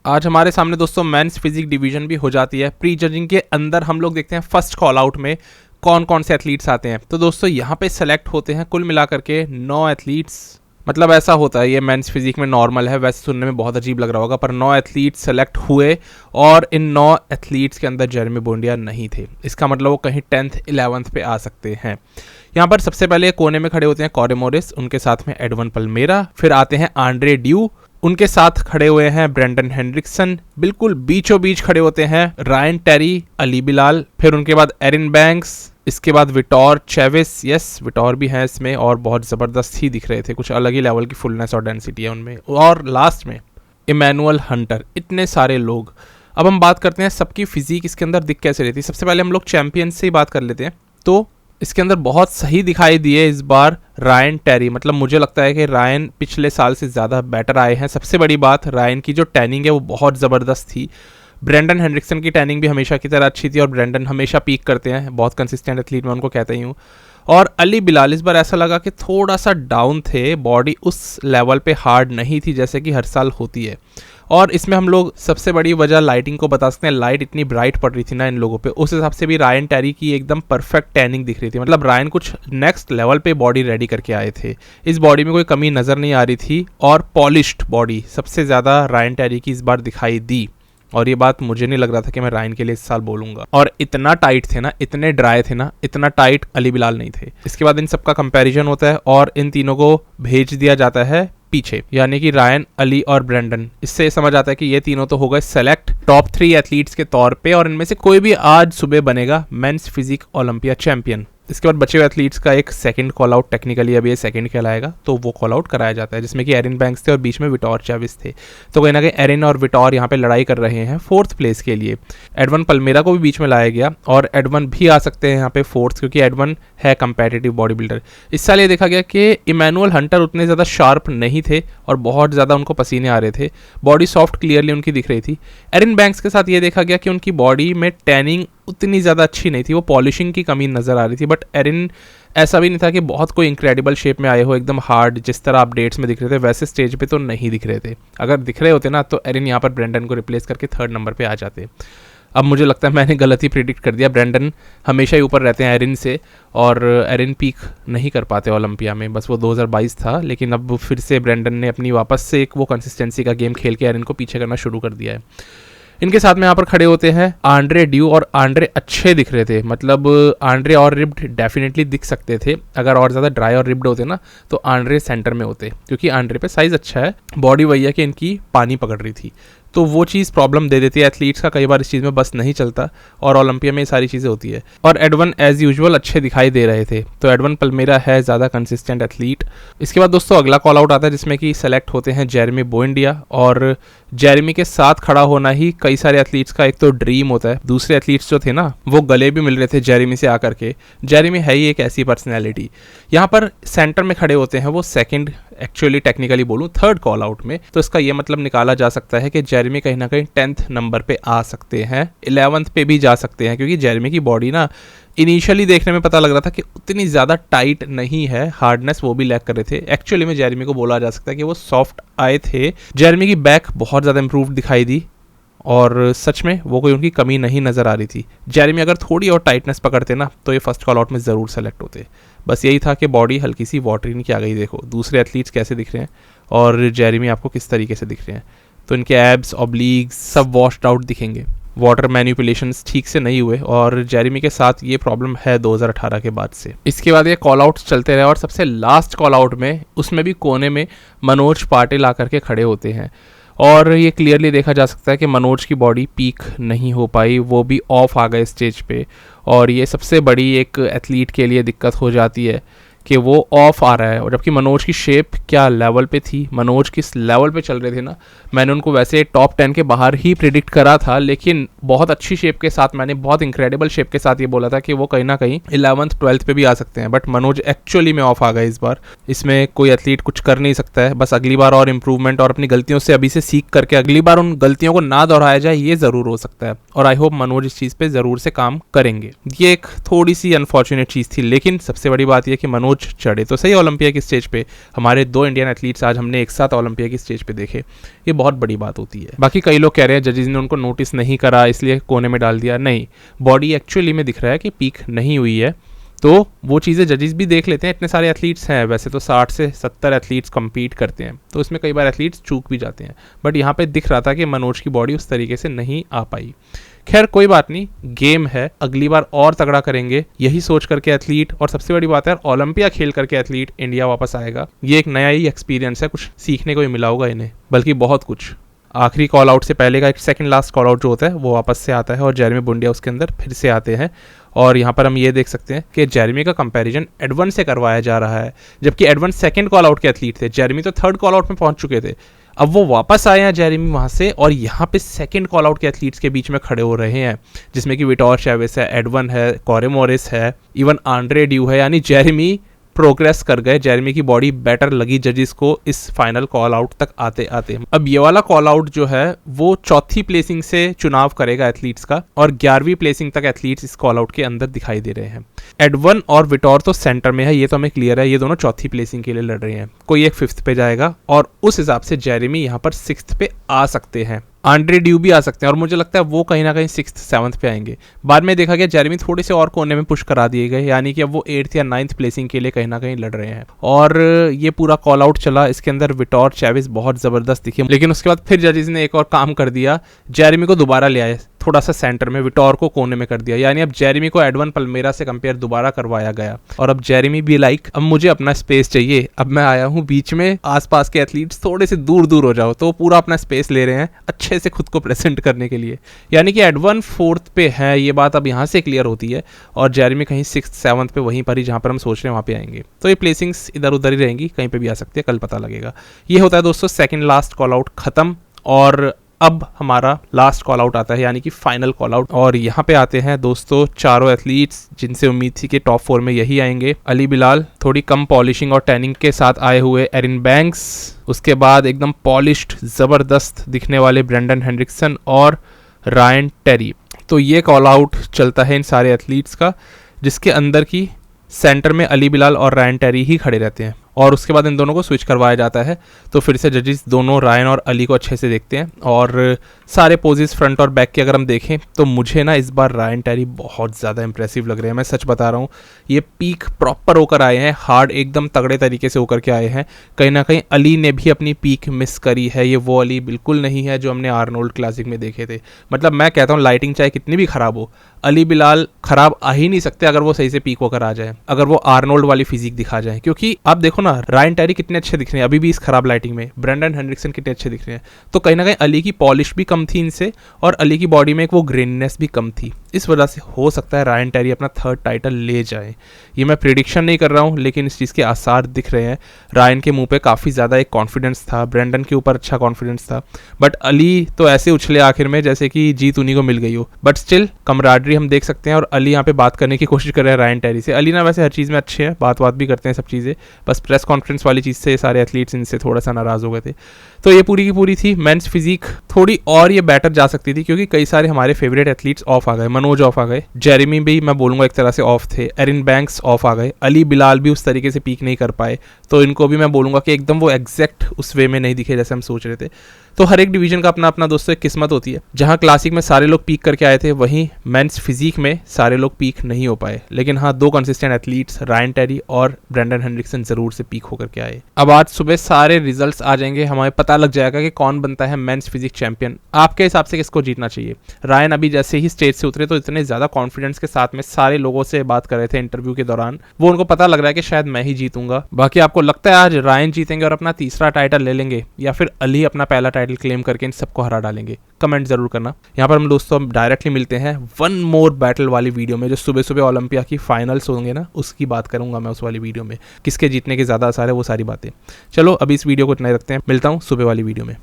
आज हमारे सामने दोस्तों मेंस फिजिक डिवीजन भी हो जाती है। प्री जजिंग के अंदर हम लोग देखते हैं फर्स्ट कॉल आउट में कौन कौन से एथलीट्स आते हैं। तो दोस्तों यहाँ पे सेलेक्ट होते हैं कुल मिलाकर के 9 एथलीट्स। मतलब ऐसा होता है, ये मेंस फिजिक में नॉर्मल है, वैसे सुनने में बहुत अजीब लग रहा होगा, पर 9 एथलीट्स सेलेक्ट हुए और इन 9 एथलीट्स के अंदर जेरेमी बोंडिया नहीं थे। इसका मतलब वो कहीं 10th 11th पे आ सकते हैं। यहाँ पर सबसे पहले कोने में खड़े होते हैं कॉरे मोरिस, उनके साथ में एडवन पल्मेरा, फिर आते हैं आंड्रे ड्यू, उनके साथ खड़े हुए हैं ब्रेंडन हेनरिक्सन, बिल्कुल बीचों बीच खड़े होते हैं रायन टेरी, अली बिलाल, फिर उनके बाद एरिन बैंक्स, इसके बाद विटोर चेविस, यस विटोर भी हैं इसमें और बहुत ज़बरदस्त ही दिख रहे थे, कुछ अलग ही लेवल की फुलनेस और डेंसिटी है उनमें, और लास्ट में इमैनुअल हंटर। इतने सारे लोग। अब हम बात करते हैं सबकी फिजिक इसके अंदर दिख कैसे रहती है। सबसे पहले हम लोग चैंपियन से ही बात कर लेते हैं। तो इसके अंदर बहुत सही दिखाई दिए इस बार रायन टेरी। मतलब मुझे लगता है कि रायन पिछले साल से ज़्यादा बेटर आए हैं। सबसे बड़ी बात, रायन की जो टैनिंग है वो बहुत ज़बरदस्त थी। ब्रेंडन हेनरिक्सन की टैनिंग भी हमेशा की तरह अच्छी थी और ब्रेंडन हमेशा पीक करते हैं, बहुत कंसिस्टेंट एथलीट मैं उनको कहता ही हूँ। और अली बिलाल इस बार ऐसा लगा कि थोड़ा सा डाउन थे, बॉडी उस लेवल पे हार्ड नहीं थी जैसे कि हर साल होती है। और इसमें हम लोग सबसे बड़ी वजह लाइटिंग को बता सकते हैं। लाइट इतनी ब्राइट पड़ रही थी ना इन लोगों पे, उस हिसाब से भी रायन टेरी की एकदम परफेक्ट टैनिंग दिख रही थी। मतलब रायन कुछ नेक्स्ट लेवल पे बॉडी रेडी करके आए थे। इस बॉडी में कोई कमी नज़र नहीं आ रही थी और पॉलिश्ड बॉडी सबसे ज़्यादा रायन टेरी की इस बार दिखाई दी। और ये बात मुझे नहीं लग रहा था कि मैं रायन के लिए इस साल बोलूंगा। और इतना टाइट थे ना, इतने ड्राई थे ना, इतना टाइट अली बिलाल नहीं थे। इसके बाद इन सबका कंपैरिजन होता है और इन तीनों को भेज दिया जाता है पीछे, यानी कि रायन, अली और ब्रेंडन। इससे समझ आता है कि ये तीनों तो हो गए सेलेक्ट टॉप 3 एथलीट्स के तौर पे और इनमें से कोई भी आज सुबह बनेगा मेंस फिजिक ओलंपिया चैंपियन। इसके बाद बचे हुए एथलीट्स का एक सेकंड कॉल आउट, टेक्निकली अभी ये सेकंड कहलाएगा, तो वो कॉल आउट कराया जाता है, जिसमें कि एरिन बैंक्स थे और बीच में विटोर चेविस थे। तो कहीं ना कहीं एरिन और विटोर यहाँ पे लड़ाई कर रहे हैं 4th प्लेस के लिए। एडवन पल्मेरा को भी बीच में लाया गया और एडवन भी आ सकते हैं यहाँ पे 4th, क्योंकि एडवन है कंपेटिटिव बॉडी बिल्डर। इस साल ये देखा गया कि इमैनुअल हंटर उतने ज़्यादा शार्प नहीं थे और बहुत ज़्यादा उनको पसीने आ रहे थे। बॉडी सॉफ्ट क्लियरली उनकी दिख रही थी। एरिन बैंक्स के साथ ये देखा गया कि उनकी बॉडी में टैनिंग उतनी ज़्यादा अच्छी नहीं थी, वो पॉलिशिंग की कमी नज़र आ रही थी। बट एरिन ऐसा भी नहीं था कि बहुत कोई इनक्रेडिबल शेप में आए हो, एकदम हार्ड जिस तरह अपडेट्स में दिख रहे थे वैसे स्टेज पे तो नहीं दिख रहे थे। अगर दिख रहे होते ना तो एरिन यहाँ पर ब्रेंडन को रिप्लेस करके 3rd नंबर पे आ जाते। अब मुझे लगता है मैंने गलत ही प्रिडिक्ट कर दिया। ब्रेंडन हमेशा ही ऊपर रहते हैं एरिन से और एरिन पीक नहीं कर पाते ओलंपिया में, बस वो 2022 था। लेकिन अब फिर से ब्रेंडन ने अपनी वापस से एक वो कंसिस्टेंसी का गेम खेल के एरिन को पीछे करना शुरू कर दिया है। इनके साथ में यहाँ पर खड़े होते हैं आंड्रे ड्यू और आंड्रे अच्छे दिख रहे थे। मतलब आंड्रे और रिब्ड डेफिनेटली दिख सकते थे। अगर और ज़्यादा ड्राई और रिब्ड होते ना तो आंड्रे सेंटर में होते, क्योंकि आंड्रे पे साइज़ अच्छा है, बॉडी वही है कि इनकी पानी पकड़ रही थी, तो वो चीज़ प्रॉब्लम दे देती है एथलीट्स का। कई बार इस चीज़ में बस नहीं चलता और ओलंपिया में ये सारी चीज़ें होती है। और एडवन एज यूजुअल अच्छे दिखाई दे रहे थे, तो एडवन पल्मेरा है ज़्यादा कंसिस्टेंट एथलीट। इसके बाद दोस्तों अगला कॉल आउट आता है जिसमें कि सेलेक्ट होते हैं जेरेमी बोंडिया। और जेरेमी के साथ खड़ा होना ही कई सारे एथलीट्स का एक तो ड्रीम होता है। दूसरे एथलीट्स जो थे ना वो गले भी मिल रहे थे जेरेमी से आकर के। जेरेमी है ही एक ऐसी पर्सनैलिटी। यहाँ पर सेंटर में खड़े होते हैं वो सेकेंड, एक्चुअली टेक्निकली बोलूँ 3rd कॉल आउट में, तो इसका ये मतलब निकाला जा सकता है कि जेरेमी कहीं ना कहीं 10th नंबर पे आ सकते हैं, 11th पे भी जा सकते हैं, क्योंकि जेरेमी की बॉडी ना इनिशियली देखने में पता लग रहा था कि उतनी ज़्यादा टाइट नहीं है, हार्डनेस वो भी लैक कर रहे थे। एक्चुअली में जेरेमी को बोला जा सकता है कि वो सॉफ्ट आए थे। जेरेमी की बैक बहुत ज़्यादा इंप्रूव दिखाई दी और सच में वो कोई उनकी कमी नहीं नज़र आ रही थी। जेरेमी अगर थोड़ी और टाइटनेस पकड़ते ना तो ये फर्स्ट कॉल आउट में ज़रूर सेलेक्ट होते। बस यही था कि बॉडी हल्की सी वाटरी नहीं किया गई। देखो दूसरे एथलीट्स कैसे दिख रहे हैं और जेरेमी आपको किस तरीके से दिख रहे हैं, तो इनके एब्स, ऑब्लिक्स सब वॉश्ड आउट दिखेंगे। वाटर मैनिपुलेशंस ठीक से नहीं हुए और जेरेमी के साथ ये प्रॉब्लम है 2018 के बाद से। इसके बाद ये कॉल आउट्स चलते रहे और सबसे लास्ट कॉल आउट में उसमें भी कोने में मनोज पाटिल आकर के खड़े होते हैं और ये क्लियरली देखा जा सकता है कि मनोज की बॉडी पीक नहीं हो पाई, वो भी ऑफ आ गए स्टेज पे। और ये सबसे बड़ी एक एथलीट के लिए दिक्कत हो जाती है कि वो ऑफ आ रहा है। और जबकि मनोज की शेप क्या लेवल पे थी, मनोज किस लेवल पे चल रहे थे ना, मैंने उनको वैसे टॉप 10 के बाहर ही प्रिडिक्ट करा था, लेकिन बहुत अच्छी शेप के साथ, मैंने बहुत इंक्रेडिबल शेप के साथ ये बोला था कि वो कहीं ना कहीं 11th 12th पे भी आ सकते हैं। बट मनोज एक्चुअली में ऑफ आ गए इस बार। इसमें कोई एथलीट कुछ कर नहीं सकता है, बस अगली बार और इम्प्रूवमेंट और अपनी गलतियों से अभी से सीख करके अगली बार उन गलतियों को ना दोहराया जाए, ये ज़रूर हो सकता है। और आई होप मनोज इस चीज़ पर ज़रूर से काम करेंगे। ये एक थोड़ी सी अनफॉर्चुनेट चीज़ थी, लेकिन सबसे बड़ी बात यह कि मनोज मनोज चढ़े तो सही ओलंपिया की स्टेज पे, हमारे 2 इंडियन एथलीट्स आज हमने एक साथ ओलंपिया की स्टेज पे देखे, ये बहुत बड़ी बात होती है। बाकी कई लोग कह रहे हैं जजेस ने उनको नोटिस नहीं करा इसलिए कोने में डाल दिया, नहीं, बॉडी एक्चुअली में दिख रहा है कि पीक नहीं हुई है, तो वो चीज़ें जजेस भी देख लेते हैं। इतने सारे एथलीट्स हैं, वैसे तो 60 से 70 एथलीट्स कम्पीट करते हैं, तो इसमें कई बार एथलीट्स चूक भी जाते हैं, बट यहाँ पे दिख रहा था कि मनोज की बॉडी उस तरीके से नहीं आ पाई। खैर कोई बात नहीं, गेम है, अगली बार और तगड़ा करेंगे, यही सोच करके एथलीट, और सबसे बड़ी बात है ओलंपिया खेल करके एथलीट इंडिया वापस आएगा, ये एक नया ही एक्सपीरियंस है, कुछ सीखने को ही मिला होगा इन्हें, बल्कि बहुत कुछ। आखिरी कॉल आउट से पहले का एक सेकंड लास्ट कॉल आउट जो होता है वो वापस से आता है और जेरेमी बुंडिया उसके अंदर फिर से आते हैं। और यहाँ पर हम ये देख सकते हैं कि जेरेमी का कंपैरिजन एडवन से करवाया जा रहा है, जबकि एडवन सेकंड कॉल आउट के एथलीट थे, जेरेमी तो थर्ड कॉल आउट में पहुंच चुके थे। अब वो वापस आए हैं जेरेमी वहाँ से, और यहाँ पे सेकंड कॉल आउट के एथलीट्स के बीच में खड़े हो रहे हैं, जिसमें कि विटोर चैवेस है, एडवन है, कॉरे मोरिस है, इवन आंड्रे ड्यू है, यानी जेरेमी प्रोग्रेस कर गए, जेरेमी की बॉडी बेटर लगी जजेस को इस फाइनल कॉल आउट तक आते आते। अब ये वाला कॉल आउट जो है वो चौथी प्लेसिंग से चुनाव करेगा एथलीट्स का, और 11वीं प्लेसिंग तक एथलीट्स इस कॉल आउट के अंदर दिखाई दे रहे हैं। एडवन और विटोर तो सेंटर में है, ये तो हमें क्लियर है, ये दोनों चौथी प्लेसिंग के लिए लड़ रहे हैं, कोई एक 5th पे जाएगा, और उस हिसाब से जेरेमी यहाँ पर 6th पे आ सकते हैं, आंड्रे ड्यू भी आ सकते हैं, और मुझे लगता है वो कहीं ना कहीं 6th 7th पे आएंगे। बाद में देखा गया जेरेमी थोड़े से और कोने में पुश करा दिए गए, यानी कि अब वो 8th या 9th प्लेसिंग के लिए कहीं ना कहीं लड़ रहे हैं। और ये पूरा कॉल आउट चला, इसके अंदर विटोर चैवेस बहुत ज़बरदस्त दिखे, लेकिन उसके बाद फिर जजेस ने एक और काम कर दिया, जेरेमी को दोबारा ले आए थोड़ा सा सेंटर में, विटोर को कोने में कर दिया, यानी अब जेरेमी को एडवन पल्मेरा से कंपेयर दोबारा करवाया गया। और अब जेरेमी भी लाइक अब मुझे अपना स्पेस चाहिए, अब मैं आया हूँ बीच में, आसपास के एथलीट्स थोड़े से दूर दूर हो जाओ, तो पूरा अपना स्पेस ले रहे हैं अच्छे से खुद को प्रेजेंट करने के लिए। यानी कि एडवन 4th पे है, ये बात अब यहाँ से क्लियर होती है, और जेरेमी कहीं 6th 7th पे वहीं पर ही जहाँ पर हम सोच रहे हैं वहाँ पे आएंगे। तो ये प्लेसिंग्स इधर उधर ही रहेंगी, कहीं पे भी आ सकती है, कल पता लगेगा। ये होता है दोस्तों सेकेंड लास्ट कॉल आउट खत्म, और अब हमारा लास्ट कॉल आउट आता है, यानी कि फाइनल कॉल आउट। और यहाँ पे आते हैं दोस्तों चारों एथलीट्स जिनसे उम्मीद थी कि टॉप 4 में यही आएंगे। अली बिलाल थोड़ी कम पॉलिशिंग और टैनिंग के साथ आए हुए एरिन बैंक्स, उसके बाद एकदम पॉलिश्ड ज़बरदस्त दिखने वाले ब्रेंडन हेनरिक्सन और रायन टेरी। तो ये कॉल आउट चलता है इन सारे एथलीट्स का, जिसके अंदर की सेंटर में अली बिलाल और रायन टेरी ही खड़े रहते हैं, और उसके बाद इन दोनों को स्विच करवाया जाता है। तो फिर से जजेस दोनों रायन और अली को अच्छे से देखते हैं, और सारे पोजेस फ्रंट और बैक के अगर हम देखें तो मुझे ना इस बार रायन टेरी बहुत ज़्यादा इंप्रेसिव लग रहे हैं, मैं सच बता रहा हूँ। ये पीक प्रॉपर होकर आए हैं, हार्ड एकदम तगड़े तरीके से होकर के आए हैं। कहीं ना कहीं अली ने भी अपनी पीक मिस करी है, ये वो अली बिल्कुल नहीं है जो हमने आर्नोल्ड क्लासिक में देखे थे। मतलब मैं कहता हूँ लाइटिंग चाहे कितनी भी ख़राब हो, अली बिलाल ख़राब आ ही नहीं सकते अगर वो सही से पीक होकर आ जाए, अगर वो आर्नोल्ड वाली फिजिक दिखा जाए। क्योंकि आप देखो ना, रायन टेरी कितने अच्छे दिख रहे हैं अभी भी इस खराब लाइटिंग में, ब्रेंडन हेनरिक्सन कितने अच्छे दिख रहे हैं। तो कहीं ना कहीं अली की पॉलिश भी कम थी इनसे, और अली की बॉडी में एक वो ग्रेननेस भी कम थी, इस वजह से हो सकता है रायन टेरी अपना 3rd टाइटल ले जाए। ये मैं प्रिडिक्शन नहीं कर रहा हूँ, लेकिन इस चीज़ के आसार दिख रहे हैं। रायन के मुंह पे काफ़ी ज़्यादा एक कॉन्फिडेंस था, ब्रेंडन के ऊपर अच्छा कॉन्फिडेंस था, बट अली तो ऐसे उछले आखिर में जैसे कि जीत उन्हीं को मिल गई हो। बट स्टिल कमराडरी हम देख सकते हैं, और अली यहाँ पे बात करने की कोशिश कर रहे हैं रायन टेरी से। अली ना वैसे हर चीज़ में अच्छे हैं, बात भी करते हैं सब चीज़ें, बस प्रेस कॉन्फ्रेंस वाली चीज़ से सारे एथलीट्स इनसे थोड़ा सा नाराज़ हो गए थे। तो ये पूरी की पूरी थी मेंस फिजिक, थोड़ी और ये बेटर जा सकती थी, क्योंकि कई सारे हमारे फेवरेट एथलीट्स ऑफ आ गए, मनोज ऑफ आ गए, जेरेमी भी मैं बोलूँगा एक तरह से ऑफ थे, एरिन बैंक्स ऑफ आ गए, अली बिलाल भी उस तरीके से पीक नहीं कर पाए, तो इनको भी मैं बोलूँगा कि एकदम वो एग्जैक्ट उस वे में नहीं दिखे जैसे हम सोच रहे थे। तो हर एक डिवीजन का अपना अपना दोस्तों एक किस्मत होती है। जहाँ क्लासिक में सारे लोग पीक करके आए थे, वहीं मेंस फिजिक में सारे लोग पीक नहीं हो पाए, लेकिन हाँ 2 कंसिस्टेंट एथलीट्स रायन टेरी और ब्रेंडन हेनरिक्सन जरूर से पीक होकर के आए। अब आज सुबह सारे रिजल्ट्स आ जाएंगे, हमें पता लग जाएगा कि कौन बनता है मेंस फिजिक चैंपियन। आपके हिसाब से किसको जीतना चाहिए? रायन अभी जैसे ही स्टेज से उतरे तो इतने ज़्यादा कॉन्फिडेंस के साथ में सारे लोगों से बात कर रहे थे इंटरव्यू के दौरान, वो उनको पता लग रहा है कि शायद मैं ही जीतूंगा। बाकी आपको लगता है आज रायन जीतेंगे और अपना 3रा टाइटल ले लेंगे, या फिर अली अपना पहला टाइटल क्लेम करके इन सबको हरा डालेंगे? कमेंट जरूर करना। यहाँ पर हम दोस्तों डायरेक्टली मिलते हैं 1 मोर बैटल वाली वीडियो में, जो सुबह सुबह ओलंपिया की फाइनल्स होंगे ना, उसकी बात करूंगा मैं उस वाली वीडियो में, किसके जीतने के ज़्यादा आसार है वो सारी बातें। चलो अभी इस वीडियो को इतना ही रखते हैं, मिलता हूँ सुबह वाली वीडियो में।